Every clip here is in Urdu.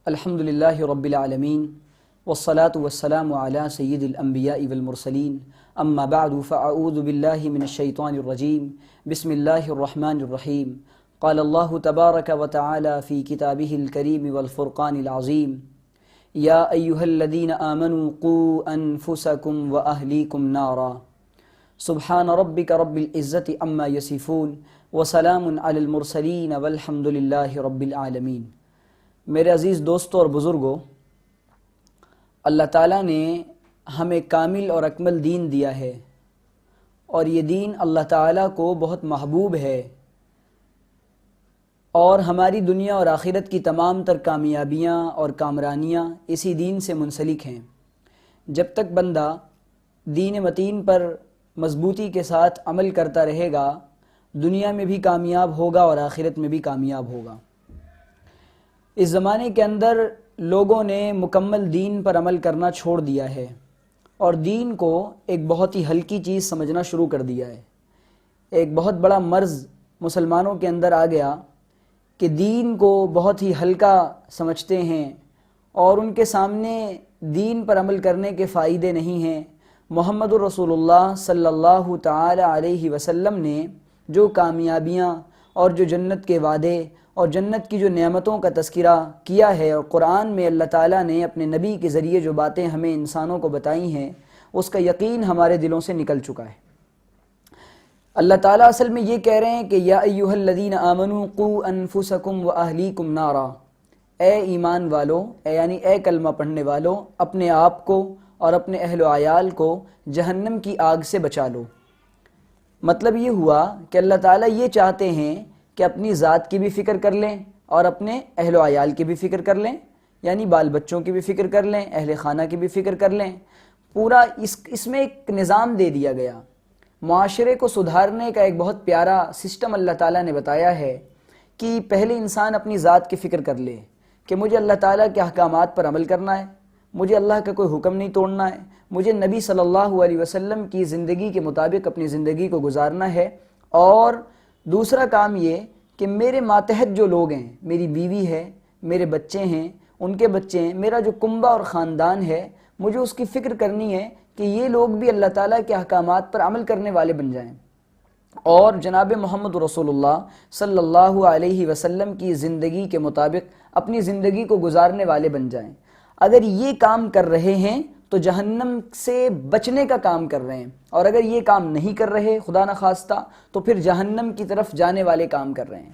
الحمد للہ رب العالمین والصلاة والسلام علی سید الانبیاء والمرسلین اما بعد فاعوذ باللہ من الشیطان الرجیم بسم اللہ الرحمن الرحیم قال اللہ تبارک وتعالی فی کتابہ الکریم والفرقان العظیم یا ایہا الذین آمنوا قوا انفسکم واہلیکم نارا سبحان ربک رب العزت عما یصفون وسلام علی المرسلین والحمد للہ رب العالمین۔ میرے عزیز دوستوں اور بزرگوں، اللہ تعالیٰ نے ہمیں کامل اور اکمل دین دیا ہے، اور یہ دین اللہ تعالیٰ کو بہت محبوب ہے، اور ہماری دنیا اور آخرت کی تمام تر کامیابیاں اور کامرانیاں اسی دین سے منسلک ہیں۔ جب تک بندہ دین متین پر مضبوطی کے ساتھ عمل کرتا رہے گا، دنیا میں بھی کامیاب ہوگا اور آخرت میں بھی کامیاب ہوگا۔ اس زمانے کے اندر لوگوں نے مکمل دین پر عمل کرنا چھوڑ دیا ہے، اور دین کو ایک بہت ہی ہلکی چیز سمجھنا شروع کر دیا ہے۔ ایک بہت بڑا مرض مسلمانوں کے اندر آ گیا کہ دین کو بہت ہی ہلکا سمجھتے ہیں، اور ان کے سامنے دین پر عمل کرنے کے فائدے نہیں ہیں۔ محمد رسول اللہ صلی اللہ تعالی علیہ وسلم نے جو کامیابیاں اور جو جنت کے وعدے اور جنت کی جو نعمتوں کا تذکرہ کیا ہے، اور قرآن میں اللہ تعالیٰ نے اپنے نبی کے ذریعے جو باتیں ہمیں انسانوں کو بتائی ہیں، اس کا یقین ہمارے دلوں سے نکل چکا ہے۔ اللہ تعالیٰ اصل میں یہ کہہ رہے ہیں کہ یا ایھا الذین آمنوا قوا انفسکم واہلیکم نارا، اے ایمان والو، یعنی اے کلمہ پڑھنے والو، اپنے آپ کو اور اپنے اہل و عیال کو جہنم کی آگ سے بچا لو۔ مطلب یہ ہوا کہ اللہ تعالیٰ یہ چاہتے ہیں کہ اپنی ذات کی بھی فکر کر لیں اور اپنے اہل و عیال کی بھی فکر کر لیں، یعنی بال بچوں کی بھی فکر کر لیں، اہل خانہ کی بھی فکر کر لیں۔ پورا اس میں ایک نظام دے دیا گیا۔ معاشرے کو سدھارنے کا ایک بہت پیارا سسٹم اللہ تعالیٰ نے بتایا ہے کہ پہلے انسان اپنی ذات کی فکر کر لے کہ مجھے اللہ تعالیٰ کے احکامات پر عمل کرنا ہے، مجھے اللہ کا کوئی حکم نہیں توڑنا ہے، مجھے نبی صلی اللہ علیہ وسلم کی زندگی کے مطابق اپنی زندگی کو گزارنا ہے، اور دوسرا کام یہ کہ میرے ماتحت جو لوگ ہیں، میری بیوی ہے، میرے بچے ہیں، ان کے بچے ہیں، میرا جو کنبہ اور خاندان ہے، مجھے اس کی فکر کرنی ہے کہ یہ لوگ بھی اللہ تعالیٰ کے احکامات پر عمل کرنے والے بن جائیں، اور جناب محمد رسول اللہ صلی اللہ علیہ وسلم کی زندگی کے مطابق اپنی زندگی کو گزارنے والے بن جائیں۔ اگر یہ کام کر رہے ہیں تو جہنم سے بچنے کا کام کر رہے ہیں، اور اگر یہ کام نہیں کر رہے خدا نخواستہ تو پھر جہنم کی طرف جانے والے کام کر رہے ہیں۔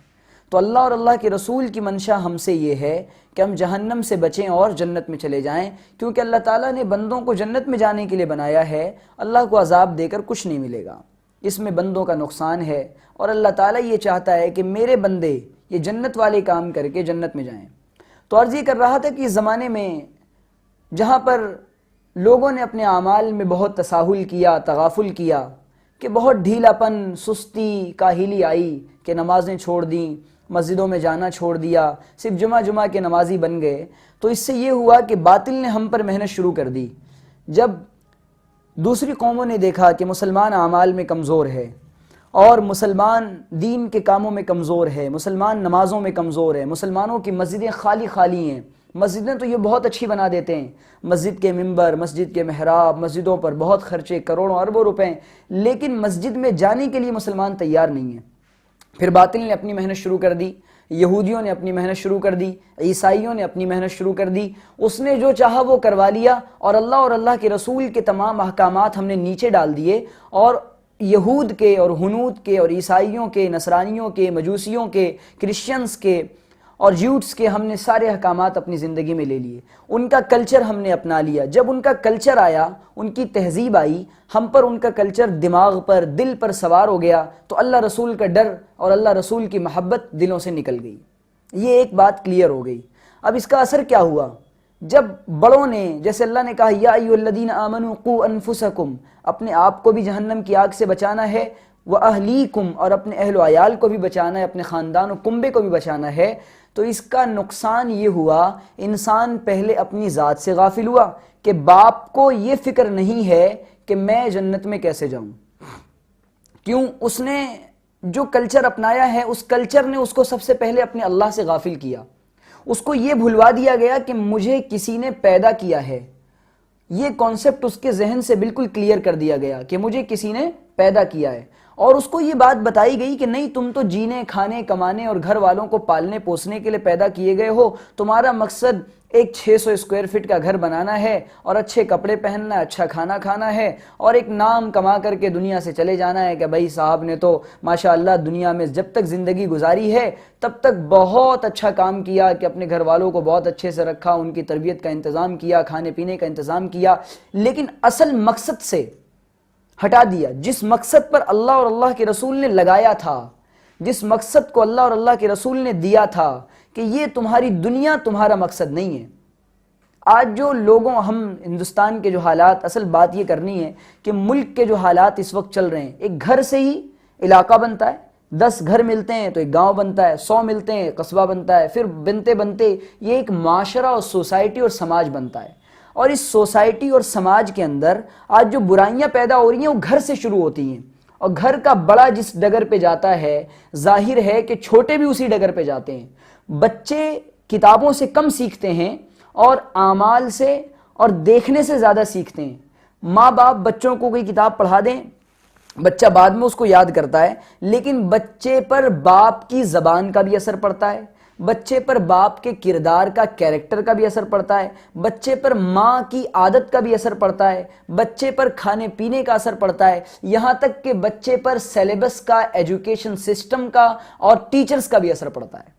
تو اللہ اور اللہ کے رسول کی منشا ہم سے یہ ہے کہ ہم جہنم سے بچیں اور جنت میں چلے جائیں، کیونکہ اللہ تعالیٰ نے بندوں کو جنت میں جانے کے لیے بنایا ہے۔ اللہ کو عذاب دے کر کچھ نہیں ملے گا، اس میں بندوں کا نقصان ہے، اور اللہ تعالیٰ یہ چاہتا ہے کہ میرے بندے یہ جنت والے کام کر کے جنت میں جائیں۔ تو عرض یہ کر رہا تھا کہ اس زمانے میں جہاں پر لوگوں نے اپنے اعمال میں بہت تساہل کیا، تغافل کیا، کہ بہت ڈھیلا پن، سستی، کاہلی آئی کہ نمازیں چھوڑ دیں، مسجدوں میں جانا چھوڑ دیا، صرف جمعہ کے نمازی بن گئے، تو اس سے یہ ہوا کہ باطل نے ہم پر محنت شروع کر دی۔ جب دوسری قوموں نے دیکھا کہ مسلمان اعمال میں کمزور ہے، اور مسلمان دین کے کاموں میں کمزور ہے، مسلمان نمازوں میں کمزور ہے، مسلمانوں کی مسجدیں خالی خالی ہیں، مسجدیں تو یہ بہت اچھی بنا دیتے ہیں، مسجد کے ممبر، مسجد کے محراب، مسجدوں پر بہت خرچے، کروڑوں اربوں روپے، لیکن مسجد میں جانے کے لیے مسلمان تیار نہیں ہیں۔ پھر باطل نے اپنی محنت شروع کر دی، یہودیوں نے اپنی محنت شروع کر دی، عیسائیوں نے اپنی محنت شروع کر دی، اس نے جو چاہا وہ کروا لیا، اور اللہ کے رسول کے تمام احکامات ہم نے نیچے ڈال دیے، اور یہود کے اور ہنود کے اور عیسائیوں کے، نصرانیوں کے، مجوسیوں کے، کرسچنز کے اور جیوٹس کے ہم نے سارے احکامات اپنی زندگی میں لے لیے، ان کا کلچر ہم نے اپنا لیا۔ جب ان کا کلچر آیا، ان کی تہذیب آئی، ہم پر ان کا کلچر دماغ پر، دل پر سوار ہو گیا، تو اللہ رسول کا ڈر اور اللہ رسول کی محبت دلوں سے نکل گئی۔ یہ ایک بات کلیئر ہو گئی۔ اب اس کا اثر کیا ہوا؟ جب بڑوں نے، جیسے اللہ نے کہا یا ایھا الذین آمنوا قوا انفسکم، اپنے آپ کو بھی جہنم کی آگ سے بچانا ہے، وَأَهْلِيكُمْ، اور اپنے اہل و عیال کو بھی بچانا ہے، اپنے خاندان و کنبے کو بھی بچانا ہے، تو اس کا نقصان یہ ہوا، انسان پہلے اپنی ذات سے غافل ہوا کہ باپ کو یہ فکر نہیں ہے کہ میں جنت میں کیسے جاؤں۔ کیوں؟ اس نے جو کلچر اپنایا ہے، اس کلچر نے اس کو سب سے پہلے اپنے اللہ سے غافل کیا۔ اس کو یہ بھلوا دیا گیا کہ مجھے کسی نے پیدا کیا ہے. یہ کانسیپٹ اس کے ذہن سے بالکل کلیئر کر دیا گیا کہ مجھے کسی نے پیدا کیا ہے. اور اس کو یہ بات بتائی گئی کہ نہیں، تم تو جینے کھانے کمانے اور گھر والوں کو پالنے پوسنے کے لیے پیدا کیے گئے ہو. تمہارا مقصد ایک 600 اسکوائر فٹ کا گھر بنانا ہے اور اچھے کپڑے پہننا ہے، اچھا کھانا کھانا ہے اور ایک نام کما کر کے دنیا سے چلے جانا ہے کہ بھائی صاحب نے تو ماشاءاللہ دنیا میں جب تک زندگی گزاری ہے تب تک بہت اچھا کام کیا کہ اپنے گھر والوں کو بہت اچھے سے رکھا، ان کی تربیت کا انتظام کیا، کھانے پینے کا انتظام کیا. لیکن اصل مقصد سے ہٹا دیا، جس مقصد پر اللہ اور اللہ کے رسول نے لگایا تھا، جس مقصد کو اللہ اور اللہ کے رسول نے دیا تھا کہ یہ تمہاری دنیا تمہارا مقصد نہیں ہے. آج جو لوگوں، ہم ہندوستان کے جو حالات، اصل بات یہ کرنی ہے کہ ملک کے جو حالات اس وقت چل رہے ہیں، ایک گھر سے ہی علاقہ بنتا ہے، 10 گھر ملتے ہیں تو ایک گاؤں بنتا ہے، 100 ملتے ہیں قصبہ بنتا ہے، پھر بنتے بنتے یہ ایک معاشرہ اور سوسائٹی اور سماج بنتا ہے. اور اس سوسائٹی اور سماج کے اندر آج جو برائیاں پیدا ہو رہی ہیں وہ گھر سے شروع ہوتی ہیں. اور گھر کا بڑا جس ڈگر پہ جاتا ہے، ظاہر ہے کہ چھوٹے بھی اسی ڈگر پہ جاتے ہیں. بچے کتابوں سے کم سیکھتے ہیں اور اعمال سے اور دیکھنے سے زیادہ سیکھتے ہیں. ماں باپ بچوں کو کوئی کتاب پڑھا دیں، بچہ بعد میں اس کو یاد کرتا ہے، لیکن بچے پر باپ کی زبان کا بھی اثر پڑتا ہے، بچے پر باپ کے کردار کا، کیریکٹر کا بھی اثر پڑتا ہے، بچے پر ماں کی عادت کا بھی اثر پڑتا ہے، بچے پر کھانے پینے کا اثر پڑتا ہے، یہاں تک کہ بچے پر سیلیبس کا، ایجوکیشن سسٹم کا اور ٹیچرز کا بھی اثر پڑتا ہے.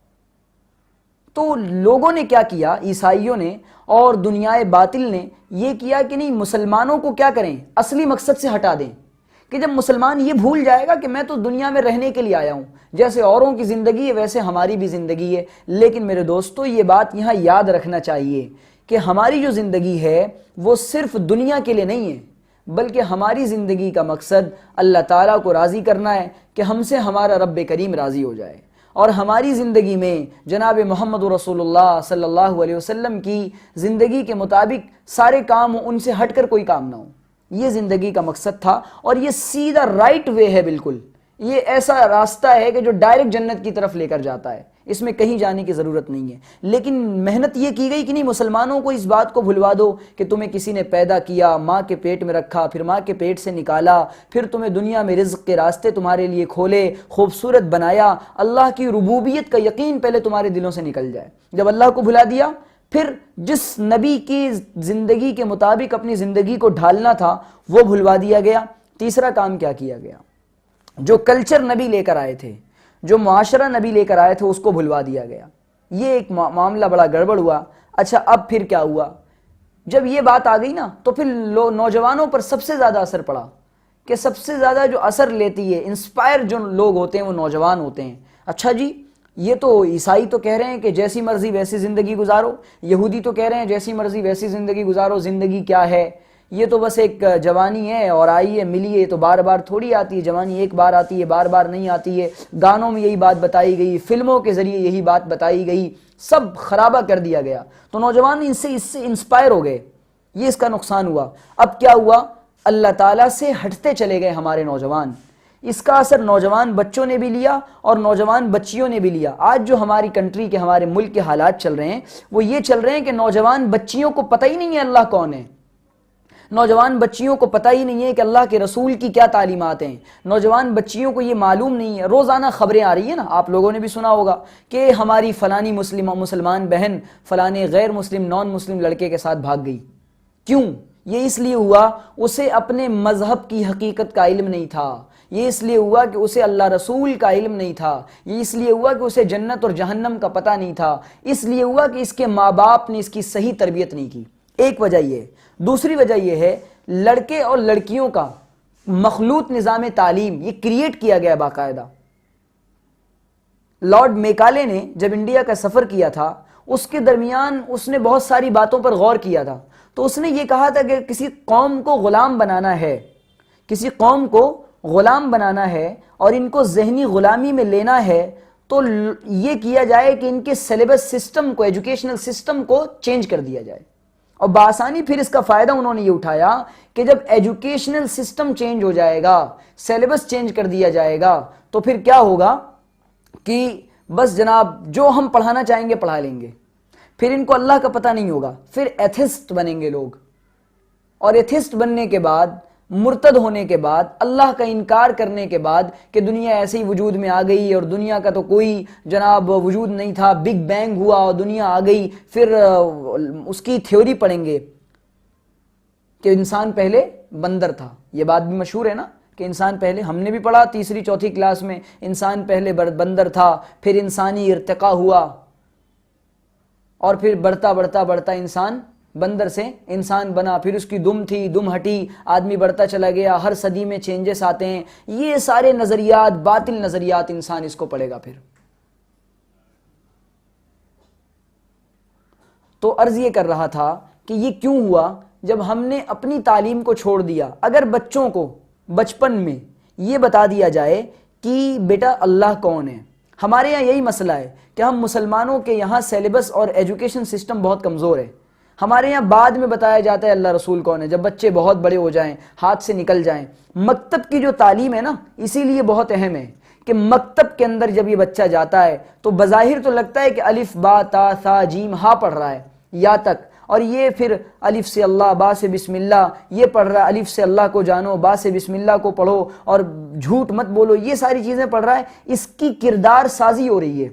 تو لوگوں نے کیا کیا، عیسائیوں نے اور دنیائے باطل نے یہ کیا کہ نہیں، مسلمانوں کو کیا کریں، اصلی مقصد سے ہٹا دیں. کہ جب مسلمان یہ بھول جائے گا کہ میں تو دنیا میں رہنے کے لیے آیا ہوں، جیسے اوروں کی زندگی ہے ویسے ہماری بھی زندگی ہے. لیکن میرے دوستو یہ بات یہاں یاد رکھنا چاہیے کہ ہماری جو زندگی ہے وہ صرف دنیا کے لیے نہیں ہے، بلکہ ہماری زندگی کا مقصد اللہ تعالیٰ کو راضی کرنا ہے کہ ہم سے ہمارا رب کریم راضی ہو جائے، اور ہماری زندگی میں جناب محمد رسول اللہ صلی اللہ علیہ وسلم کی زندگی کے مطابق سارے کام ان سے ہٹ کر کوئی کام نہ ہو. یہ زندگی کا مقصد تھا اور یہ سیدھا رائٹ وے ہے. بالکل یہ ایسا راستہ ہے کہ جو ڈائریکٹ جنت کی طرف لے کر جاتا ہے، اس میں کہیں جانے کی ضرورت نہیں ہے. لیکن محنت یہ کی گئی کہ نہیں، مسلمانوں کو اس بات کو بھلوا دو کہ تمہیں کسی نے پیدا کیا، ماں کے پیٹ میں رکھا، پھر ماں کے پیٹ سے نکالا، پھر تمہیں دنیا میں رزق کے راستے تمہارے لیے کھولے، خوبصورت بنایا. اللہ کی ربوبیت کا یقین پہلے تمہارے دلوں سے نکل جائے. جب اللہ کو بھلا دیا، پھر جس نبی کی زندگی کے مطابق اپنی زندگی کو ڈھالنا تھا وہ بھلوا دیا گیا. تیسرا کام کیا کیا گیا، جو کلچر نبی لے کر آئے تھے، جو معاشرہ نبی لے کر آئے تھے، اس کو بھلوا دیا گیا. یہ ایک معاملہ بڑا گڑبڑ ہوا. اچھا اب پھر کیا ہوا، جب یہ بات آ گئی نا تو پھر نوجوانوں پر سب سے زیادہ اثر پڑا کہ سب سے زیادہ جو اثر لیتی ہے، انسپائر جو لوگ ہوتے ہیں وہ نوجوان ہوتے ہیں. اچھا جی، یہ تو عیسائی تو کہہ رہے ہیں کہ جیسی مرضی ویسی زندگی گزارو، یہودی تو کہہ رہے ہیں جیسی مرضی ویسی زندگی گزارو. زندگی کیا ہے، یہ تو بس ایک جوانی ہے اور آئی ہے ملی ہے تو بار بار تھوڑی آتی ہے، جوانی ایک بار آتی ہے، بار بار نہیں آتی ہے. گانوں میں یہی بات بتائی گئی، فلموں کے ذریعے یہی بات بتائی گئی، سب خرابہ کر دیا گیا. تو نوجوان اس سے انسپائر ہو گئے، یہ اس کا نقصان ہوا. اب کیا ہوا، اللہ تعالیٰ سے ہٹتے چلے گئے ہمارے نوجوان. اس کا اثر نوجوان بچوں نے بھی لیا اور نوجوان بچیوں نے بھی لیا. آج جو ہماری کنٹری کے، ہمارے ملک کے حالات چل رہے ہیں وہ یہ چل رہے ہیں کہ نوجوان بچیوں کو پتہ ہی نہیں ہے اللہ کون ہے، نوجوان بچیوں کو پتہ ہی نہیں ہے کہ اللہ کے رسول کی کیا تعلیمات ہیں، نوجوان بچیوں کو یہ معلوم نہیں ہے. روزانہ خبریں آ رہی ہیں نا، آپ لوگوں نے بھی سنا ہوگا کہ ہماری فلانی مسلمان بہن فلانے غیر مسلم نان مسلم لڑکے کے ساتھ بھاگ گئی. کیوں؟ یہ اس لیے ہوا اسے اپنے مذہب کی حقیقت کا علم نہیں تھا، یہ اس لیے ہوا کہ اسے اللہ رسول کا علم نہیں تھا، یہ اس لیے ہوا کہ اسے جنت اور جہنم کا پتہ نہیں تھا، اس لیے ہوا کہ اس کے ماں باپ نے اس کی صحیح تربیت نہیں کی. ایک وجہ یہ. دوسری وجہ یہ ہے لڑکے اور لڑکیوں کا مخلوط نظام تعلیم یہ کریٹ کیا گیا باقاعدہ. لارڈ میکالے نے جب انڈیا کا سفر کیا تھا اس کے درمیان اس نے بہت ساری باتوں پر غور کیا تھا. تو اس نے یہ کہا تھا کہ کسی قوم کو غلام بنانا ہے، کسی قوم کو غلام بنانا ہے اور ان کو ذہنی غلامی میں لینا ہے تو یہ کیا جائے کہ ان کے سلیبس سسٹم کو، ایجوکیشنل سسٹم کو چینج کر دیا جائے. اور بآسانی پھر اس کا فائدہ انہوں نے یہ اٹھایا کہ جب ایجوکیشنل سسٹم چینج ہو جائے گا، سیلیبس چینج کر دیا جائے گا تو پھر کیا ہوگا کہ بس جناب جو ہم پڑھانا چاہیں گے پڑھا لیں گے. پھر ان کو اللہ کا پتہ نہیں ہوگا، پھر ایتھسٹ بنیں گے لوگ، اور ایتھسٹ بننے کے بعد، مرتد ہونے کے بعد، اللہ کا انکار کرنے کے بعد کہ دنیا ایسے ہی وجود میں آ گئی اور دنیا کا تو کوئی جناب وجود نہیں تھا، بگ بینگ ہوا اور دنیا آ گئی، پھر اس کی تھیوری پڑھیں گے کہ انسان پہلے بندر تھا. یہ بات بھی مشہور ہے نا کہ انسان پہلے، ہم نے بھی پڑھا تیسری چوتھی کلاس میں، انسان پہلے بندر تھا، پھر انسانی ارتقا ہوا اور پھر بڑھتا بڑھتا بڑھتا انسان بندر سے انسان بنا، پھر اس کی دم تھی، دم ہٹی، آدمی بڑھتا چلا گیا، ہر صدی میں چینجز آتے ہیں. یہ سارے نظریات، باطل نظریات، انسان اس کو پڑھے گا. پھر تو عرض یہ کر رہا تھا کہ یہ کیوں ہوا جب ہم نے اپنی تعلیم کو چھوڑ دیا. اگر بچوں کو بچپن میں یہ بتا دیا جائے کہ بیٹا اللہ کون ہے. ہمارے یہاں یہی مسئلہ ہے کہ ہم مسلمانوں کے یہاں سیلیبس اور ایجوکیشن سسٹم بہت کمزور ہے. ہمارے یہاں بعد میں بتایا جاتا ہے اللہ رسول کون ہے، جب بچے بہت بڑے ہو جائیں، ہاتھ سے نکل جائیں. مکتب کی جو تعلیم ہے نا، اسی لیے بہت اہم ہے کہ مکتب کے اندر جب یہ بچہ جاتا ہے تو بظاہر تو لگتا ہے کہ الف با تا ثا جیم ہا پڑھ رہا ہے یا تک، اور یہ پھر الف سے اللہ، با سے بسم اللہ، یہ پڑھ رہا ہے، الف سے اللہ کو جانو، با سے بسم اللہ کو پڑھو اور جھوٹ مت بولو، یہ ساری چیزیں پڑھ رہا ہے. اس کی کردار سازی ہو رہی ہے،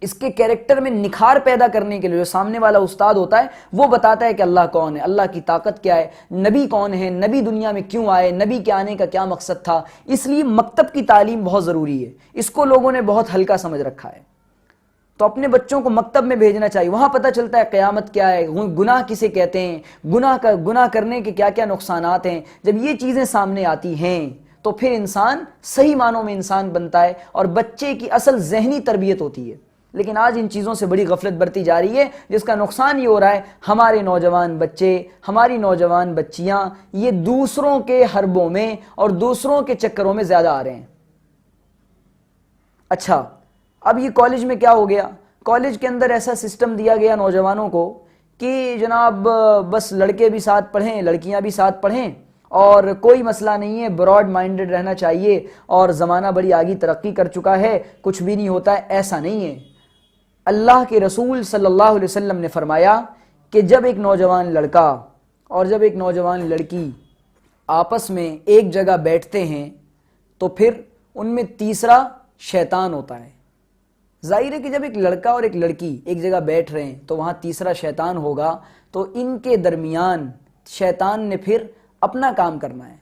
اس کے کیریکٹر میں نکھار پیدا کرنے کے لیے جو سامنے والا استاد ہوتا ہے وہ بتاتا ہے کہ اللہ کون ہے، اللہ کی طاقت کیا ہے، نبی کون ہے، نبی دنیا میں کیوں آئے، نبی کے آنے کا کیا مقصد تھا. اس لیے مکتب کی تعلیم بہت ضروری ہے. اس کو لوگوں نے بہت ہلکا سمجھ رکھا ہے. تو اپنے بچوں کو مکتب میں بھیجنا چاہیے. وہاں پتہ چلتا ہے قیامت کیا ہے، گناہ کسے کہتے ہیں، گناہ کرنے کے کیا کیا نقصانات ہیں. جب یہ چیزیں سامنے آتی ہیں تو پھر انسان صحیح معنوں میں انسان بنتا ہے اور بچے کی اصل ذہنی تربیت ہوتی ہے. لیکن آج ان چیزوں سے بڑی غفلت برتی جا رہی ہے، جس کا نقصان یہ ہو رہا ہے ہمارے نوجوان بچے، ہماری نوجوان بچیاں یہ دوسروں کے حربوں میں اور دوسروں کے چکروں میں زیادہ آ رہے ہیں. اچھا، اب یہ کالج میں کیا ہو گیا؟ کالج کے اندر ایسا سسٹم دیا گیا نوجوانوں کو کہ جناب بس لڑکے بھی ساتھ پڑھیں، لڑکیاں بھی ساتھ پڑھیں اور کوئی مسئلہ نہیں ہے، براڈ مائنڈڈ رہنا چاہیے اور زمانہ بڑی آگے ترقی کر چکا ہے، کچھ بھی نہیں ہوتا ہے. ایسا نہیں ہے. اللہ کے رسول صلی اللہ علیہ وسلم نے فرمایا کہ جب ایک نوجوان لڑکا اور جب ایک نوجوان لڑکی آپس میں ایک جگہ بیٹھتے ہیں تو پھر ان میں تیسرا شیطان ہوتا ہے. ظاہر ہے کہ جب ایک لڑکا اور ایک لڑکی ایک جگہ بیٹھ رہے ہیں تو وہاں تیسرا شیطان ہوگا، تو ان کے درمیان شیطان نے پھر اپنا کام کرنا ہے.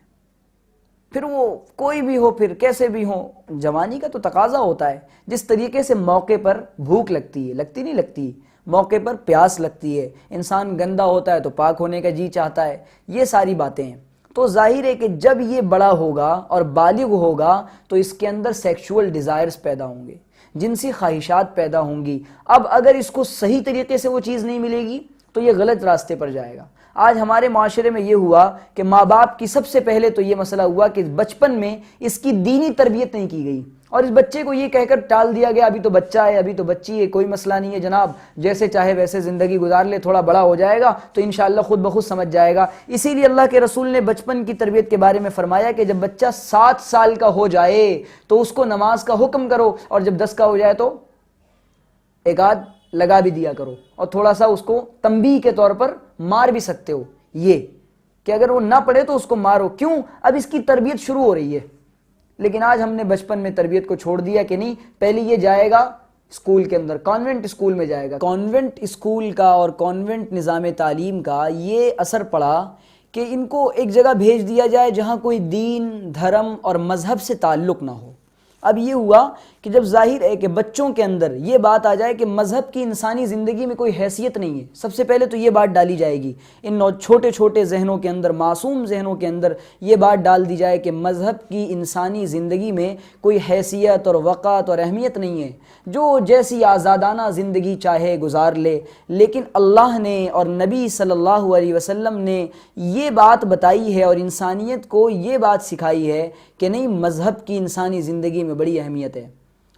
پھر وہ کوئی بھی ہو، پھر کیسے بھی ہو، جوانی کا تو تقاضا ہوتا ہے. جس طریقے سے موقع پر بھوک لگتی ہے، لگتی نہیں لگتی، موقع پر پیاس لگتی ہے، انسان گندا ہوتا ہے تو پاک ہونے کا جی چاہتا ہے، یہ ساری باتیں ہیں. تو ظاہر ہے کہ جب یہ بڑا ہوگا اور بالغ ہوگا تو اس کے اندر سیکشول ڈیزائرز پیدا ہوں گے، جنسی خواہشات پیدا ہوں گی. اب اگر اس کو صحیح طریقے سے وہ چیز نہیں ملے گی تو یہ غلط راستے پر جائے گا. آج ہمارے معاشرے میں یہ ہوا کہ ماں باپ کی سب سے پہلے تو یہ مسئلہ ہوا کہ بچپن میں اس کی دینی تربیت نہیں کی گئی اور اس بچے کو یہ کہہ کر ٹال دیا گیا ابھی تو بچہ ہے، ابھی تو بچی ہے، کوئی مسئلہ نہیں ہے جناب، جیسے چاہے ویسے زندگی گزار لے، تھوڑا بڑا ہو جائے گا تو انشاءاللہ خود بخود سمجھ جائے گا. اسی لیے اللہ کے رسول نے بچپن کی تربیت کے بارے میں فرمایا کہ جب بچہ 7 سال کا ہو جائے تو اس کو نماز کا حکم کرو، اور جب 10 کا ہو جائے تو ایک آدھ لگا بھی دیا کرو اور تھوڑا سا اس کو تنبیہ کے طور پر مار بھی سکتے ہو، یہ کہ اگر وہ نہ پڑھے تو اس کو مارو. کیوں؟ اب اس کی تربیت شروع ہو رہی ہے. لیکن آج ہم نے بچپن میں تربیت کو چھوڑ دیا کہ نہیں، پہلے یہ جائے گا اسکول کے اندر، کانوینٹ اسکول میں جائے گا. کانوینٹ اسکول کا اور کانوینٹ نظام تعلیم کا یہ اثر پڑا کہ ان کو ایک جگہ بھیج دیا جائے جہاں کوئی دین، دھرم اور مذہب سے تعلق نہ ہو. اب یہ ہوا کہ جب ظاہر ہے کہ بچوں کے اندر یہ بات آ جائے کہ مذہب کی انسانی زندگی میں کوئی حیثیت نہیں ہے، سب سے پہلے تو یہ بات ڈالی جائے گی ان چھوٹے چھوٹے ذہنوں کے اندر، معصوم ذہنوں کے اندر یہ بات ڈال دی جائے کہ مذہب کی انسانی زندگی میں کوئی حیثیت اور وقعت اور اہمیت نہیں ہے، جو جیسی آزادانہ زندگی چاہے گزار لے. لیکن اللہ نے اور نبی صلی اللہ علیہ وسلم نے یہ بات بتائی ہے اور انسانیت کو یہ بات سکھائی ہے کہ نہیں، مذہب کی انسانی زندگی میں بڑی اہمیت ہے.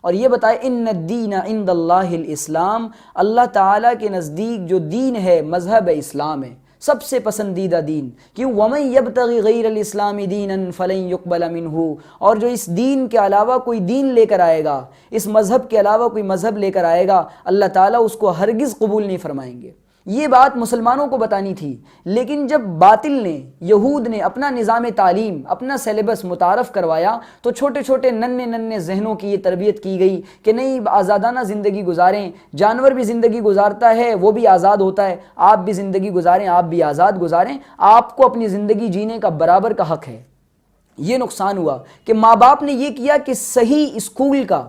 اور یہ بتائے ان الدین عند اللہ الاسلام، اللہ تعالیٰ کے نزدیک جو دین ہے مذہب اسلام ہے. سب سے پسندیدہ دین، کیوں وَمَن يَبْتَغِ غَيْرَ الْإِسْلَامِ دِينًا فَلَن يُقْبَلَ مِنْهُ، اور جو اس دین کے علاوہ کوئی دین لے کر آئے گا، اس مذہب کے علاوہ کوئی مذہب لے کر آئے گا، اللہ تعالیٰ اس کو ہرگز قبول نہیں فرمائیں گے۔ یہ بات مسلمانوں کو بتانی تھی، لیکن جب باطل نے، یہود نے اپنا نظام تعلیم، اپنا سیلیبس متعارف کروایا تو چھوٹے چھوٹے ننھے ذہنوں کی یہ تربیت کی گئی کہ نہیں، آزادانہ زندگی گزاریں، جانور بھی زندگی گزارتا ہے وہ بھی آزاد ہوتا ہے، آپ بھی زندگی گزاریں، آپ بھی آزاد گزاریں، آپ کو اپنی زندگی جینے کا برابر کا حق ہے۔ یہ نقصان ہوا کہ ماں باپ نے یہ کیا کہ صحیح اسکول کا،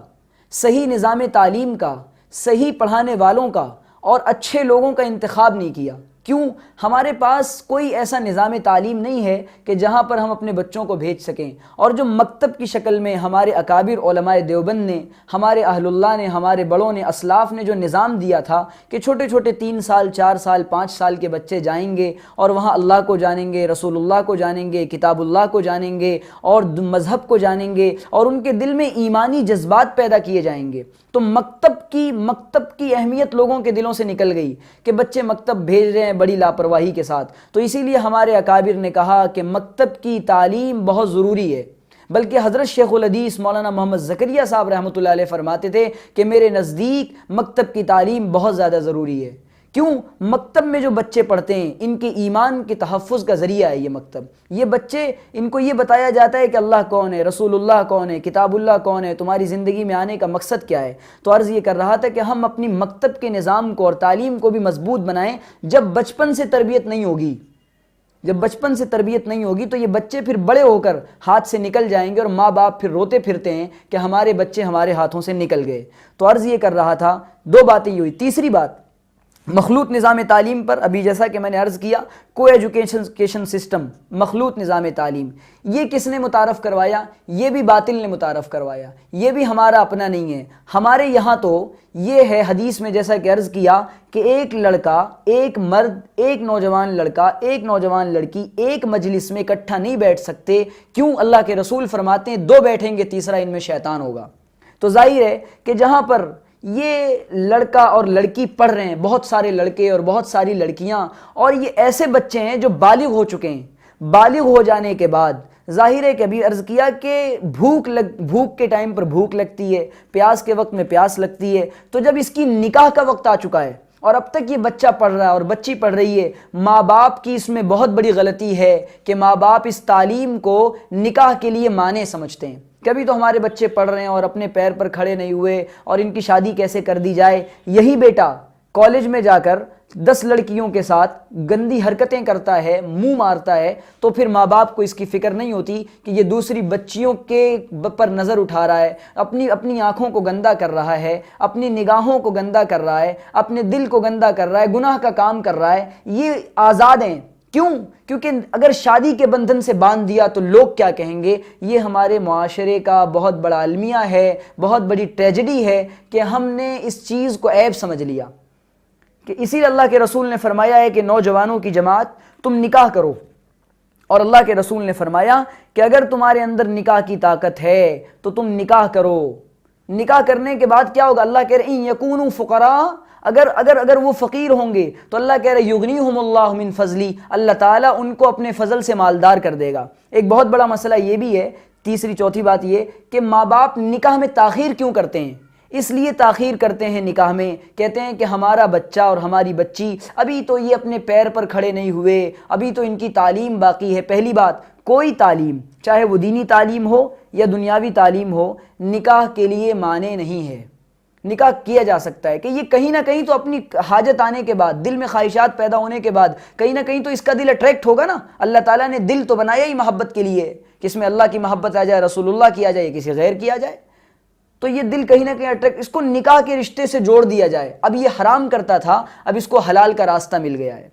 صحیح نظام تعلیم کا، صحیح پڑھانے والوں کا اور اچھے لوگوں کا انتخاب نہیں کیا۔ کیوں؟ ہمارے پاس کوئی ایسا نظام تعلیم نہیں ہے کہ جہاں پر ہم اپنے بچوں کو بھیج سکیں، اور جو مکتب کی شکل میں ہمارے اکابر علماء دیوبند نے، ہمارے اہل اللہ نے، ہمارے بڑوں نے، اسلاف نے جو نظام دیا تھا کہ چھوٹے چھوٹے 3 سال 4 سال 5 سال کے بچے جائیں گے اور وہاں اللہ کو جانیں گے، رسول اللہ کو جانیں گے، کتاب اللہ کو جانیں گے اور مذہب کو جانیں گے، اور ان کے دل میں ایمانی جذبات پیدا کیے جائیں گے، تو مکتب کی اہمیت لوگوں کے دلوں سے نکل گئی کہ بچے مکتب بھیج رہے ہیں بڑی لاپرواہی کے ساتھ۔ تو اسی لیے ہمارے اکابر نے کہا کہ مکتب کی تعلیم بہت ضروری ہے، بلکہ حضرت شیخ الحدیث مولانا محمد زکریا صاحب رحمۃ اللہ علیہ فرماتے تھے کہ میرے نزدیک مکتب کی تعلیم بہت زیادہ ضروری ہے۔ کیوں؟ مکتب میں جو بچے پڑھتے ہیں ان کے ایمان کے تحفظ کا ذریعہ ہے یہ مکتب۔ یہ بچے، ان کو یہ بتایا جاتا ہے کہ اللہ کون ہے، رسول اللہ کون ہے، کتاب اللہ کون ہے، تمہاری زندگی میں آنے کا مقصد کیا ہے۔ تو عرض یہ کر رہا تھا کہ ہم اپنی مکتب کے نظام کو اور تعلیم کو بھی مضبوط بنائیں۔ جب بچپن سے تربیت نہیں ہوگی، تو یہ بچے پھر بڑے ہو کر ہاتھ سے نکل جائیں گے، اور ماں باپ پھر روتے پھرتے ہیں کہ ہمارے بچے ہمارے ہاتھوں سے نکل گئے۔ تو عرض یہ کر رہا تھا، 2 باتیں یہ ہوئی۔ تیسری بات، مخلوط نظام تعلیم پر، ابھی جیسا کہ میں نے عرض کیا، کو ایجوکیشن سسٹم، مخلوط نظام تعلیم، یہ کس نے متعارف کروایا؟ یہ بھی باطل نے متعارف کروایا، یہ بھی ہمارا اپنا نہیں ہے۔ ہمارے یہاں تو یہ ہے حدیث میں جیسا کہ عرض کیا کہ ایک لڑکا، ایک مرد، ایک نوجوان لڑکا، ایک نوجوان لڑکی ایک مجلس میں اکٹھا نہیں بیٹھ سکتے۔ کیوں؟ اللہ کے رسول فرماتے ہیں 2 بیٹھیں گے، تیسرا ان میں شیطان ہوگا۔ تو ظاہر ہے کہ جہاں پر یہ لڑکا اور لڑکی پڑھ رہے ہیں، بہت سارے لڑکے اور بہت ساری لڑکیاں، اور یہ ایسے بچے ہیں جو بالغ ہو چکے ہیں۔ بالغ ہو جانے کے بعد ظاہر ہے کہ ابھی عرض کیا کہ بھوک کے ٹائم پر بھوک لگتی ہے، پیاس کے وقت میں پیاس لگتی ہے۔ تو جب اس کی نکاح کا وقت آ چکا ہے اور اب تک یہ بچہ پڑھ رہا ہے اور بچی پڑھ رہی ہے، ماں باپ کی اس میں بہت بڑی غلطی ہے کہ ماں باپ اس تعلیم کو نکاح کے لیے مانع سمجھتے ہیں۔ کبھی تو ہمارے بچے پڑھ رہے ہیں اور اپنے پیر پر کھڑے نہیں ہوئے اور ان کی شادی کیسے کر دی جائے۔ یہی بیٹا کالج میں جا کر 10 لڑکیوں کے ساتھ گندی حرکتیں کرتا ہے، منہ مارتا ہے، تو پھر ماں باپ کو اس کی فکر نہیں ہوتی کہ یہ دوسری بچیوں کے پر نظر اٹھا رہا ہے، اپنی آنکھوں کو گندا کر رہا ہے، اپنی نگاہوں کو گندا کر رہا ہے، اپنے دل کو گندا کر رہا ہے، گناہ کا کام کر رہا ہے۔ یہ آزاد ہیں۔ کیوں؟ کیونکہ اگر شادی کے بندھن سے باندھ دیا تو لوگ کیا کہیں گے۔ یہ ہمارے معاشرے کا بہت بڑا المیہ ہے، بہت بڑی ٹریجڈی ہے کہ ہم نے اس چیز کو عیب سمجھ لیا، کہ اسی لیے اللہ کے رسول نے فرمایا ہے کہ نوجوانوں کی جماعت تم نکاح کرو، اور اللہ کے رسول نے فرمایا کہ اگر تمہارے اندر نکاح کی طاقت ہے تو تم نکاح کرو۔ نکاح کرنے کے بعد کیا ہوگا؟ اللہ کہہ رہے ہیں یکونوا فقراء، اگر وہ فقیر ہوں گے تو اللہ کہہ رہے یغنیہم اللہ من فضلی، اللہ تعالیٰ ان کو اپنے فضل سے مالدار کر دے گا۔ ایک بہت بڑا مسئلہ یہ بھی ہے، تیسری چوتھی بات یہ کہ ماں باپ نکاح میں تاخیر کیوں کرتے ہیں؟ اس لیے تاخیر کرتے ہیں نکاح میں، کہتے ہیں کہ ہمارا بچہ اور ہماری بچی ابھی تو یہ اپنے پیر پر کھڑے نہیں ہوئے، ابھی تو ان کی تعلیم باقی ہے۔ پہلی بات، کوئی تعلیم، چاہے وہ دینی تعلیم ہو یا دنیاوی تعلیم ہو، نکاح کے لیے مانع نہیں ہے۔ نکاح کیا جا سکتا ہے کہ یہ کہیں نہ کہیں تو اپنی حاجت آنے کے بعد، دل میں خواہشات پیدا ہونے کے بعد کہیں نہ کہیں تو اس کا دل اٹریکٹ ہوگا نا۔ اللہ تعالیٰ نے دل تو بنایا ہی محبت کے لیے کہ اس میں اللہ کی محبت آ جائے، رسول اللہ کی آ جائے، کسی غیر کی آ جائے، تو یہ دل کہیں نہ کہیں اٹریکٹ، اس کو نکاح کے رشتے سے جوڑ دیا جائے۔ اب یہ حرام کرتا تھا، اب اس کو حلال کا راستہ مل گیا ہے۔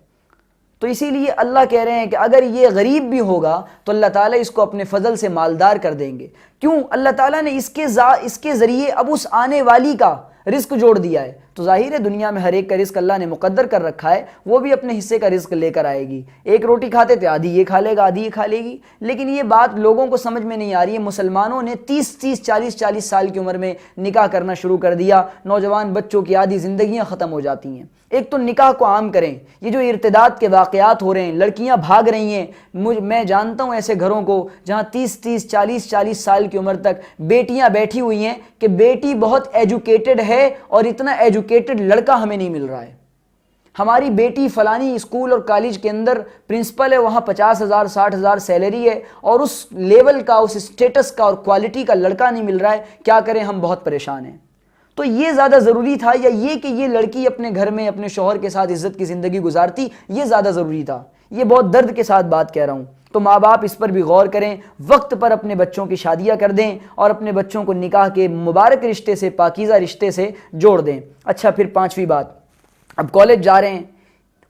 تو اسی لیے اللہ کہہ رہے ہیں کہ اگر یہ غریب بھی ہوگا تو اللہ تعالیٰ اس کو اپنے فضل سے مالدار کر دیں گے۔ کیوں؟ اللہ تعالیٰ نے اس کے ذریعے اب اس آنے والی کا رزق جوڑ دیا ہے۔ تو ظاہر ہے دنیا میں ہر ایک کا رزق اللہ نے مقدر کر رکھا ہے، وہ بھی اپنے حصے کا رزق لے کر آئے گی۔ ایک روٹی کھاتے تھے، آدھی یہ کھا لے گا، آدھی یہ کھا لے گی، لیکن یہ بات لوگوں کو سمجھ میں نہیں آ رہی ہے۔ مسلمانوں نے 30 40 سال کی عمر میں نکاح کرنا شروع کر دیا، نوجوان بچوں کی آدھی زندگیاں ختم ہو جاتی ہیں۔ ایک تو نکاح کو عام کریں. یہ جو ارتداد کے واقعات ہو رہے ہیں، لڑکیاں بھاگ رہی ہیں، میں جانتا ہوں ایسے گھروں کو جہاں 30 40 سال کی عمر تک بیٹیاں بیٹھی ہوئی ہیں کہ بیٹی بہت ایجوکیٹڈ ہے اور اتنا ایجوکیٹڈ لڑکا ہمیں نہیں مل رہا ہے. ہماری بیٹی فلانی اسکول اور کالج کے اندر پرنسپل ہے، وہاں 50,000 60,000 سیلری ہے اور اس لیول کا، اس اسٹیٹس کا اور کوالٹی کا لڑکا نہیں مل رہا ہے. کیا کریں، ہم بہت پریشان ہیں. تو یہ زیادہ ضروری تھا یا یہ کہ یہ لڑکی اپنے گھر میں اپنے شوہر کے ساتھ عزت کی زندگی گزارتی، یہ زیادہ ضروری تھا؟ یہ بہت درد کے ساتھ بات کہہ رہا ہوں. تو ماں باپ اس پر بھی غور کریں، وقت پر اپنے بچوں کی شادیاں کر دیں اور اپنے بچوں کو نکاح کے مبارک رشتے سے، پاکیزہ رشتے سے جوڑ دیں. اچھا، پھر پانچویں بات، اب کالج جا رہے ہیں.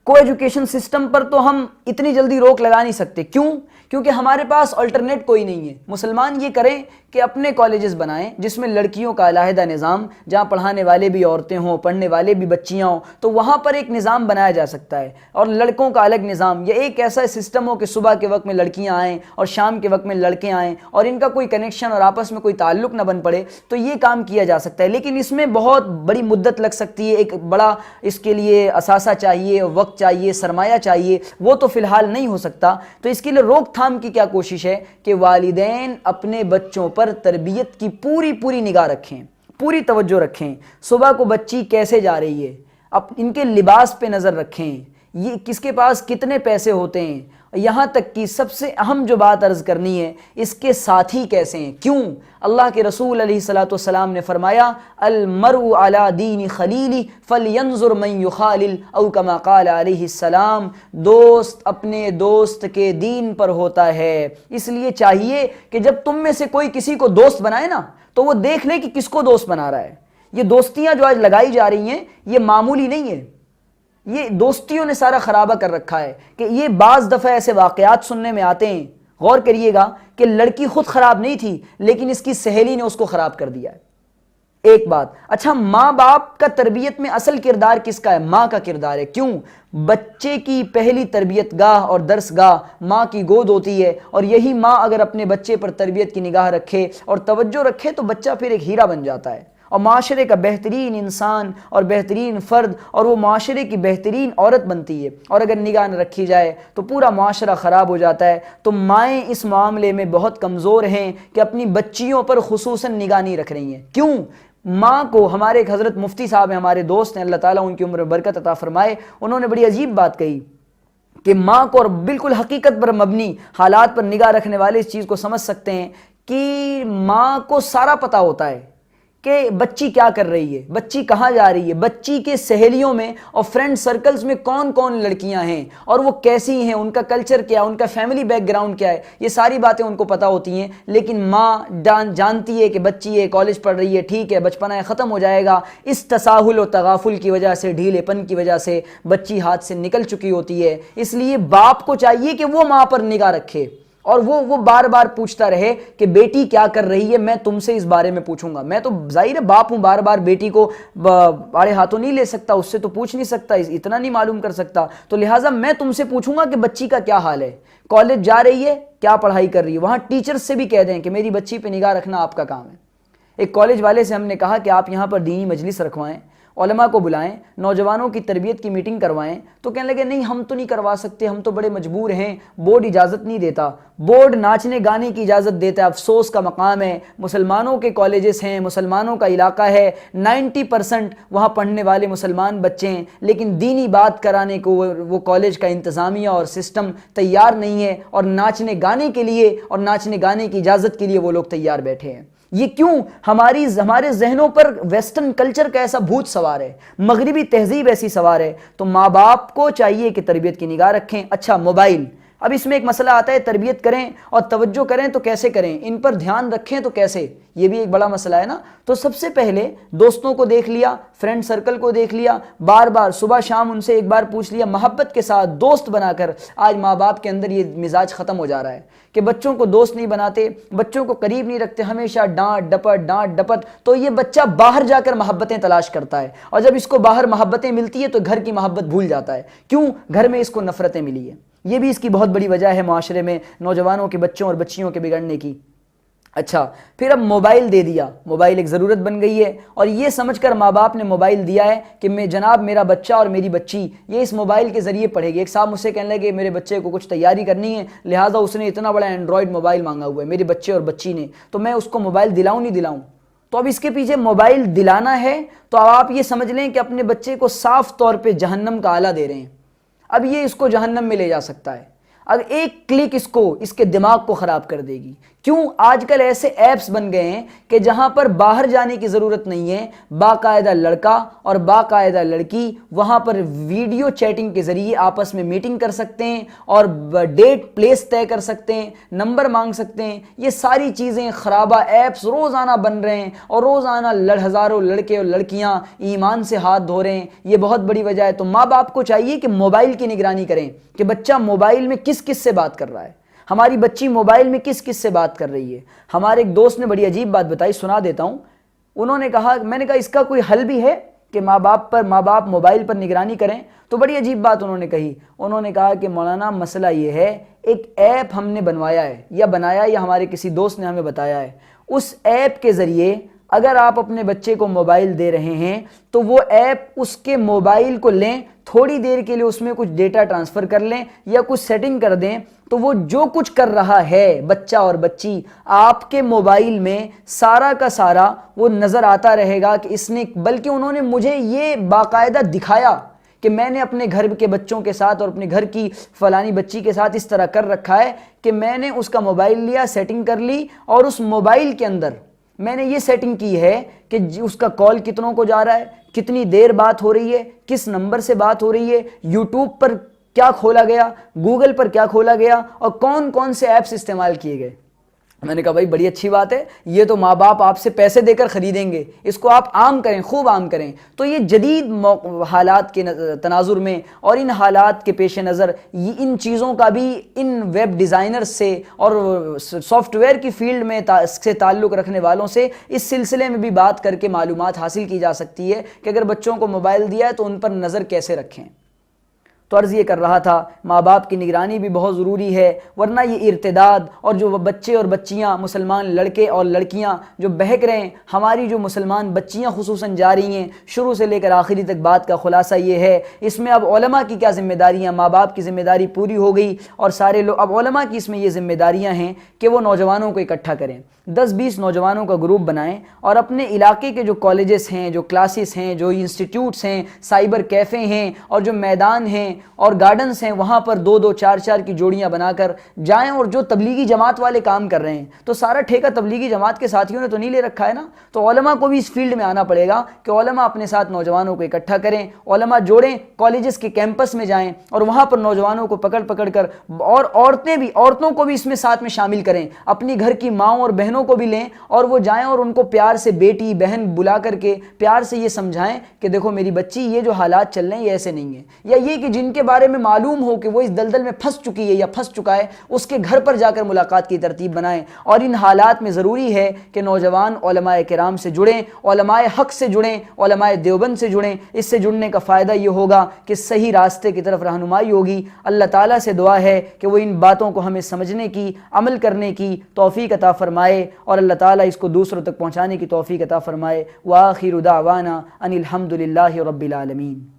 کو ایجوکیشن سسٹم پر تو ہم اتنی جلدی روک لگا نہیں سکتے. کیوں؟ کیونکہ ہمارے پاس الٹرنیٹ کوئی نہیں ہے. مسلمان یہ کریں کہ اپنے کالجز بنائیں جس میں لڑکیوں کا علیحدہ نظام، جہاں پڑھانے والے بھی عورتیں ہوں، پڑھنے والے بھی بچیاں ہوں، تو وہاں پر ایک نظام بنایا جا سکتا ہے. اور لڑکوں کا الگ نظام، یا ایک ایسا سسٹم ہو کہ صبح کے وقت میں لڑکیاں آئیں اور شام کے وقت میں لڑکے آئیں اور ان کا کوئی کنیکشن اور آپس میں کوئی تعلق نہ بن پڑے. تو یہ کام کیا جا سکتا ہے، لیکن اس میں بہت بڑی مدت لگ سکتی ہے. ایک بڑا اس کے لیے اثاثہ چاہیے، وقت چاہیے، سرمایہ چاہیے، وہ تو فی الحال نہیں ہو سکتا. تو اس کے لیے روک تھام کی کیا کوشش ہے کہ والدین اپنے بچوں پر تربیت کی پوری نگاہ رکھیں، پوری توجہ رکھیں. صبح کو بچی کیسے جا رہی ہے، ان کے لباس پہ نظر رکھیں، یہ کس کے پاس کتنے پیسے ہوتے ہیں، یہاں تک کہ سب سے اہم جو بات عرض کرنی ہے، اس کے ساتھی کیسے ہیں. کیوں؟ اللہ کے رسول علیہ الصلوۃ والسلام نے فرمایا المرء علی دین خلیلہ فلینظر من یخالل، او کما قال علیہ السلام، دوست اپنے دوست کے دین پر ہوتا ہے. اس لیے چاہیے کہ جب تم میں سے کوئی کسی کو دوست بنائے نا تو وہ دیکھ لے کہ کس کو دوست بنا رہا ہے. یہ دوستیاں جو آج لگائی جا رہی ہیں یہ معمولی نہیں ہے. یہ دوستیوں نے سارا خرابہ کر رکھا ہے کہ یہ بعض دفعہ ایسے واقعات سننے میں آتے ہیں. غور کریے گا کہ لڑکی خود خراب نہیں تھی لیکن اس کی سہیلی نے اس کو خراب کر دیا ہے. ایک بات. اچھا، ماں باپ کا تربیت میں اصل کردار کس کا ہے؟ ماں کا کردار ہے. کیوں؟ بچے کی پہلی تربیت گاہ اور درس گاہ ماں کی گود ہوتی ہے، اور یہی ماں اگر اپنے بچے پر تربیت کی نگاہ رکھے اور توجہ رکھے تو بچہ پھر ایک ہیرا بن جاتا ہے اور معاشرے کا بہترین انسان اور بہترین فرد اور وہ معاشرے کی بہترین عورت بنتی ہے. اور اگر نگاہ نہ رکھی جائے تو پورا معاشرہ خراب ہو جاتا ہے. تو مائیں اس معاملے میں بہت کمزور ہیں کہ اپنی بچیوں پر خصوصاً نگاہ نہیں رکھ رہی ہیں. کیوں؟ ماں کو، ہمارے ایک حضرت مفتی صاحب ہیں، ہمارے دوست ہیں، اللہ تعالیٰ ان کی عمر میں برکت عطا فرمائے، انہوں نے بڑی عجیب بات کہی کہ ماں کو، اور بالکل حقیقت پر مبنی حالات پر نگاہ رکھنے والے اس چیز کو سمجھ سکتے ہیں کہ ماں کو سارا پتہ ہوتا ہے کہ بچی کیا کر رہی ہے، بچی کہاں جا رہی ہے، بچی کے سہیلیوں میں اور فرینڈ سرکلز میں کون کون لڑکیاں ہیں اور وہ کیسی ہیں، ان کا کلچر کیا، ان کا فیملی بیک گراؤنڈ کیا ہے. یہ ساری باتیں ان کو پتہ ہوتی ہیں. لیکن ماں جانتی ہے کہ بچی ہے، کالج پڑھ رہی ہے، ٹھیک ہے، بچپنا ہے، ختم ہو جائے گا. اس تساہل و تغافل کی وجہ سے، ڈھیلے پن کی وجہ سے بچی ہاتھ سے نکل چکی ہوتی ہے. اس لیے باپ کو چاہیے کہ وہ ماں پر نگاہ رکھے اور وہ بار بار پوچھتا رہے کہ بیٹی کیا کر رہی ہے، میں تم سے اس بارے میں پوچھوں گا. میں تو ظاہر ہے باپ ہوں، بار بار بیٹی کو بڑے ہاتھوں نہیں لے سکتا، اس سے تو پوچھ نہیں سکتا، اتنا نہیں معلوم کر سکتا. تو لہٰذا میں تم سے پوچھوں گا کہ بچی کا کیا حال ہے، کالج جا رہی ہے، کیا پڑھائی کر رہی ہے. وہاں ٹیچرز سے بھی کہہ دیں کہ میری بچی پہ نگاہ رکھنا آپ کا کام ہے. ایک کالج والے سے ہم نے کہا کہ آپ یہاں پر دینی مجلس رکھوائیں، علماء کو بلائیں، نوجوانوں کی تربیت کی میٹنگ کروائیں. تو کہنے لگے نہیں ہم تو نہیں کروا سکتے، ہم تو بڑے مجبور ہیں، بورڈ اجازت نہیں دیتا. بورڈ ناچنے گانے کی اجازت دیتا ہے، افسوس کا مقام ہے. مسلمانوں کے کالجز ہیں، مسلمانوں کا علاقہ ہے، 90% وہاں پڑھنے والے مسلمان بچے ہیں، لیکن دینی بات کرانے کو وہ کالج کا انتظامیہ اور سسٹم تیار نہیں ہے، اور ناچنے گانے کے لیے اور ناچنے گانے کی اجازت کے لیے وہ لوگ تیار بیٹھے ہیں. یہ کیوں؟ ہمارے ذہنوں پر ویسٹرن کلچر کا ایسا بھوت سوار ہے، مغربی تہذیب ایسی سوار ہے. تو ماں باپ کو چاہیے کہ تربیت کی نگاہ رکھیں. اچھا، موبائل، اب اس میں ایک مسئلہ آتا ہے، تربیت کریں اور توجہ کریں تو کیسے کریں، ان پر دھیان رکھیں تو کیسے، یہ بھی ایک بڑا مسئلہ ہے نا. تو سب سے پہلے دوستوں کو دیکھ لیا، فرینڈ سرکل کو دیکھ لیا، بار بار صبح شام ان سے ایک بار پوچھ لیا، محبت کے ساتھ دوست بنا کر. آج ماں باپ کے اندر یہ مزاج ختم ہو جا رہا ہے کہ بچوں کو دوست نہیں بناتے، بچوں کو قریب نہیں رکھتے، ہمیشہ ڈانٹ ڈپٹ. تو یہ بچہ باہر جا کر محبتیں تلاش کرتا ہے، اور جب اس کو باہر محبتیں ملتی ہے تو گھر کی محبت بھول جاتا ہے. کیوں؟ گھر میں اس کو نفرتیں ملی ہے. یہ بھی اس کی بہت بڑی وجہ ہے معاشرے میں نوجوانوں کے، بچوں اور بچیوں کے بگڑنے کی. اچھا، پھر اب موبائل دے دیا، موبائل ایک ضرورت بن گئی ہے، اور یہ سمجھ کر ماں باپ نے موبائل دیا ہے کہ میں جناب میرا بچہ اور میری بچی یہ اس موبائل کے ذریعے پڑھے گی۔ ایک صاحب مجھ سے کہنے لگے میرے بچے کو کچھ تیاری کرنی ہے، لہٰذا اس نے اتنا بڑا اینڈرائڈ موبائل مانگا ہوا ہے میرے بچے اور بچی نے، تو میں اس کو موبائل دلاؤں نہیں دلاؤں؟ تو اب اس کے پیچھے موبائل دلانا ہے تو اب آپ یہ سمجھ لیں کہ اپنے بچے کو صاف طور پہ جہنم کا آلہ دے رہے ہیں۔ اب یہ اس کو جہنم میں لے جا سکتا ہے، اب ایک کلک اس کے دماغ کو خراب کر دے گی۔ کیوں؟ آج کل ایسے ایپس بن گئے ہیں کہ جہاں پر باہر جانے کی ضرورت نہیں ہے، باقاعدہ لڑکا اور باقاعدہ لڑکی وہاں پر ویڈیو چیٹنگ کے ذریعے آپس میں میٹنگ کر سکتے ہیں اور ڈیٹ پلیس طے کر سکتے ہیں، نمبر مانگ سکتے ہیں۔ یہ ساری چیزیں خرابہ ایپس روزانہ بن رہے ہیں اور روزانہ ہزاروں لڑکے اور لڑکیاں ایمان سے ہاتھ دھو رہے ہیں، یہ بہت بڑی وجہ ہے۔ تو ماں باپ کو چاہیے کہ موبائل کی نگرانی کریں کہ بچہ موبائل میں کس کس سے بات کر رہا ہے، ہماری بچی موبائل میں کس کس سے بات کر رہی ہے۔ ہمارے ایک دوست نے بڑی عجیب بات بتائی، سنا دیتا ہوں۔ انہوں نے کہا، میں نے کہا اس کا کوئی حل بھی ہے کہ ماں باپ موبائل پر نگرانی کریں؟ تو بڑی عجیب بات انہوں نے کہی، انہوں نے کہا کہ مولانا مسئلہ یہ ہے، ایک ایپ ہم نے بنوایا ہے یا بنایا یا ہمارے کسی دوست نے ہمیں بتایا ہے، اس ایپ کے ذریعے اگر آپ اپنے بچے کو موبائل دے رہے ہیں تو وہ ایپ اس کے موبائل کو لیں، تھوڑی دیر کے لیے اس میں کچھ ڈیٹا ٹرانسفر کر لیں یا کچھ سیٹنگ کر دیں، تو وہ جو کچھ کر رہا ہے بچہ اور بچی آپ کے موبائل میں سارا کا سارا وہ نظر آتا رہے گا کہ اس نے، بلکہ انہوں نے مجھے یہ باقاعدہ دکھایا کہ میں نے اپنے گھر کے بچوں کے ساتھ اور اپنے گھر کی فلانی بچی کے ساتھ اس طرح کر رکھا ہے کہ میں نے اس کا موبائل لیا، سیٹنگ کر لی، اور اس موبائل کے اندر میں نے یہ سیٹنگ کی ہے کہ اس کا کال کتنوں کو جا رہا ہے، کتنی دیر بات ہو رہی ہے، کس نمبر سے بات ہو رہی ہے، یوٹیوب پر کیا کھولا گیا، گوگل پر کیا کھولا گیا، اور کون کون سے ایپس استعمال کیے گئے۔ میں نے کہا بھائی بڑی اچھی بات ہے، یہ تو ماں باپ آپ سے پیسے دے کر خریدیں گے، اس کو آپ عام کریں، خوب عام کریں۔ تو یہ جدید حالات کے تناظر میں اور ان حالات کے پیش نظر ان چیزوں کا بھی ان ویب ڈیزائنر سے اور سافٹ ویئر کی فیلڈ میں سے تعلق رکھنے والوں سے اس سلسلے میں بھی بات کر کے معلومات حاصل کی جا سکتی ہے کہ اگر بچوں کو موبائل دیا ہے تو ان پر نظر کیسے رکھیں۔ تو عرض یہ کر رہا تھا ماں باپ کی نگرانی بھی بہت ضروری ہے، ورنہ یہ ارتداد اور جو بچے اور بچیاں مسلمان لڑکے اور لڑکیاں جو بہک رہے ہیں، ہماری جو مسلمان بچیاں خصوصاً جا رہی ہیں، شروع سے لے کر آخری تک بات کا خلاصہ یہ ہے، اس میں اب علماء کی کیا ذمہ داریاں، ماں باپ کی ذمہ داری پوری ہو گئی اور سارے لوگ، اب علماء کی اس میں یہ ذمہ داریاں ہیں کہ وہ نوجوانوں کو اکٹھا کریں، 10-20 نوجوانوں کا گروپ بنائیں اور اپنے علاقے کے جو کالجز ہیں، جو کلاسز ہیں، جو انسٹیٹیوٹس ہیں، سائبر کیفے ہیں اور جو میدان ہیں اور گارڈنز ہیں، وہاں پر 2-2 4-4 کی جوڑیاں بنا کر جائیں، اور جو تبلیغی جماعت والے کام کر رہے ہیں تو سارا ٹھیکہ تبلیغی جماعت کے ساتھیوں نے تو نہیں لے رکھا ہے نا، تو علماء کو بھی اس فیلڈ میں آنا پڑے گا کہ علماء اپنے ساتھ نوجوانوں کو اکٹھا کریں، علماء جوڑیں، کالجز کے کیمپس میں جائیں اور وہاں پر نوجوانوں کو پکڑ کر، اور عورتوں کو بھی اس میں ساتھ میں شامل کریں، اپنی گھر کی ماؤں اور بہنوں کو بھی لیں اور وہ جائیں اور ان کو پیار سے بیٹی بہن بلا کر کے پیار سے یہ سمجھائیں کہ دیکھو میری بچی یہ جو حالات چل رہے ہیں یہ ایسے نہیں ہیں، یا یہ کہ جن کے بارے میں معلوم ہو کہ وہ اس دلدل میں پھنس چکی ہے یا پھنس چکا ہے، اس کے گھر پر جا کر ملاقات کی ترتیب بنائیں۔ اور ان حالات میں ضروری ہے کہ نوجوان علماء کرام سے جڑیں، علماء حق سے جڑیں، علماء دیوبند سے جڑیں۔ اس سے جڑنے کا فائدہ یہ ہوگا کہ صحیح راستے کی طرف رہنمائی ہوگی۔ اللہ تعالیٰ سے دعا ہے کہ وہ ان باتوں کو ہمیں سمجھنے کی، عمل کرنے کی توفیق عطا فرمائے اور اللہ تعالیٰ اس کو دوسروں تک پہنچانے کی توفیق عطا فرمائے۔ وآخر دعوانا ان الحمد للہ رب العالمین۔